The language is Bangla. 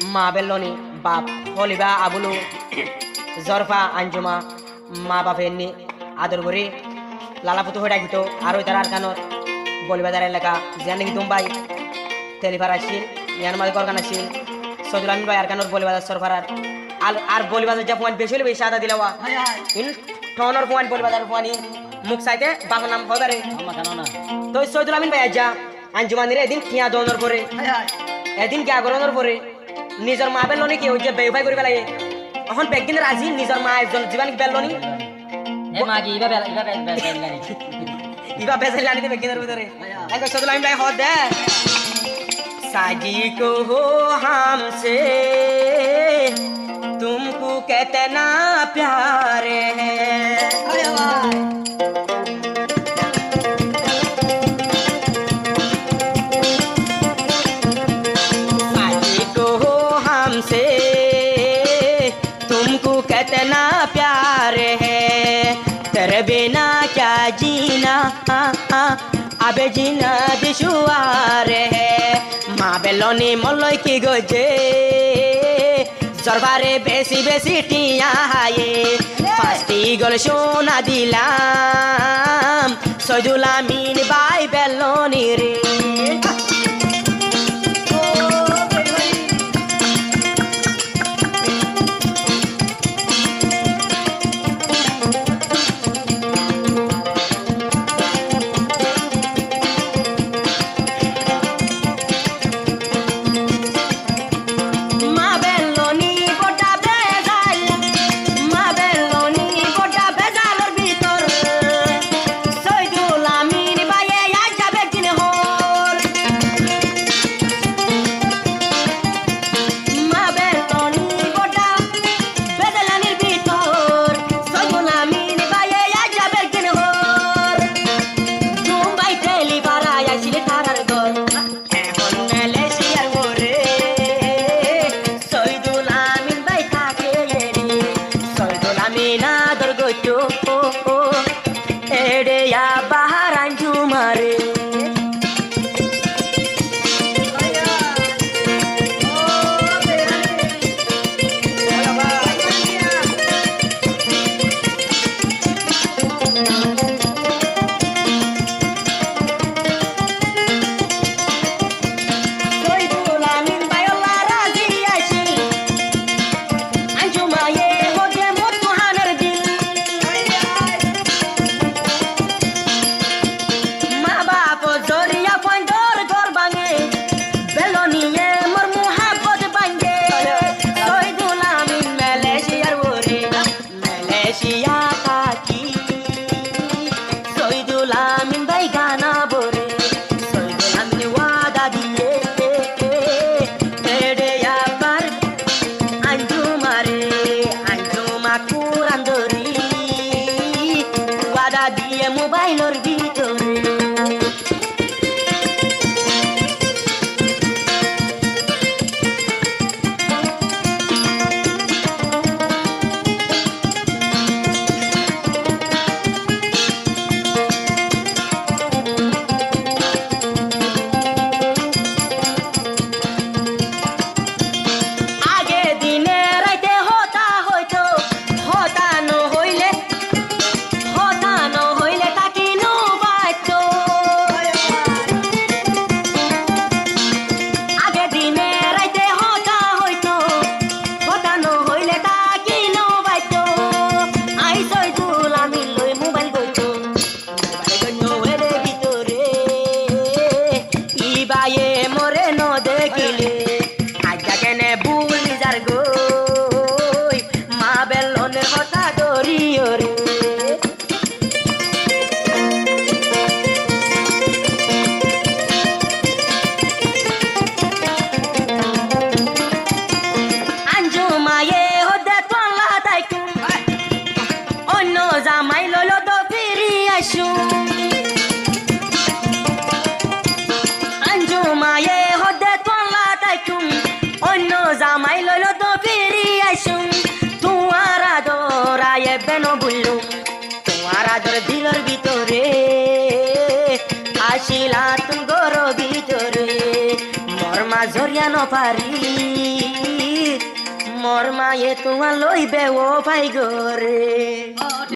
মা বেলনি বাপ হলিবা আবুলু জরফা আঞ্জুমা মা বাপের নি আদর করে লালাপুতু হয়ে ডাকিত আর ওই তার আরকানোর বলিবাজার এলাকা জিয়ান নাকি দুম্বাই তেলিফার আসছিল ইয়ান মাঝে করগান আসছিল সজুল আমিন ভাই আরকানোর বলিবাজার সরফার আর বলিবাজার যা পয়েন্ট বেশি হলে বেশি আদা দিলাওয়া ইন টনর পয়েন্ট বলিবাজার পয়েন্ট মুখ সাইতে বাবার নাম হবে রে তো সজুল আমিন ভাই আজ্জা আঞ্জুমানিরে এদিন কিয়া দৌনর পরে এদিন কিয়া গরনের পরে নিজের মা বেলনি কি ওই যে বেউফাই করে পেলাই এখন বেগদিন রাজি নিজের মা একজন জীবানিক বেলনি ইবা বেজাল লানি দে বেগদিনের ভিতরে এক সদল আমি ভাই হদ দে साजी को हो हमसे तुमको कितना प्यार है साजी को हो हमसे तुमको कितना प्यार है तेरे बिना क्या जीना আবে জিনা দিশুয়ার হে মা বেলনি মলয় কি গজে জরবারে বেশি বেশি টিয়া হায়ে পাঁচটি গল সোনা দিলাম সজুল আমিন ভাই বেলনি রে দিলর ভিতরে আসিলা তুমি গর ভিতরে মর্ম মা জরিয়া নপারি মোর মায়ে তোমার লইবে ও ভাই গরে